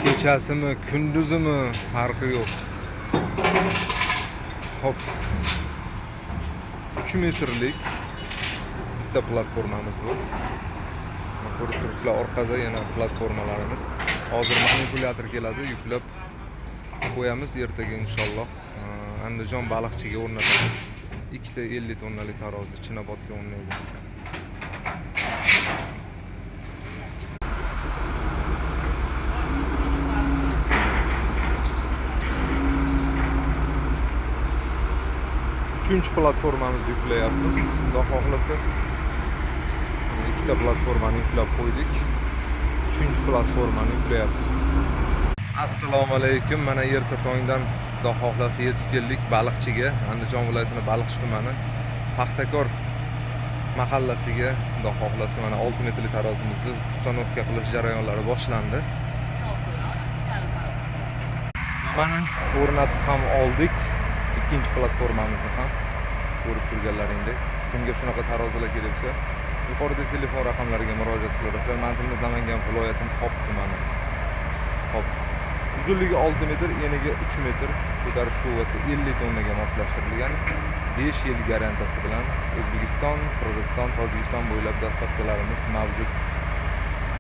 Kechasimi, kunduzimi farqi yo'q. Hop. 3 metrlik bitta platformamiz bu. Ko'rib turibsizlar, orqada yana platformalarimiz. Hozir manipulyator keladi, yuklab qo'yamiz. Ertaga inshaalloh Andijon baliqchiga o'rnatamiz. Ikkita 50 tonnalik tarozi Chinobodga o'rnaydi. Uchinchi platformamizni yuklayapmiz. Xudo xohlasa ikkita platformani yuklab qo'ydik. Uchinchi platformani yuklayapmiz. Assalomu alaykum. Mana erta tongdan Xudo xohlasa yetib keldik baliqchiga, Andijon viloyatining Baliqchi tumani Paxtakor mahallasiga. Xudo xohlasa mana 6 metrli tarozimizni ustanovka qilish jarayonlari boshlandi. Mana o'rnatib ham oldik. Ikkinchi platformamizni ham ko'rib turganlaringdek. Kimga shunaqa tarozilar kerak bo'lsa, yuqorida telefon raqamlariga murojaat qilasizlar. Manzilimiz Namangan viloyatining Xop tumani. Xop. Uzunligi 6 metr, eniga 3 metr, ko'tarish quvvati 50 tonnaga moslashtirilgan. 5 yil garantiyasi bilan O'zbekiston, Qirg'iziston, Tojikiston bo'ylab dastavkalarimiz mavjud.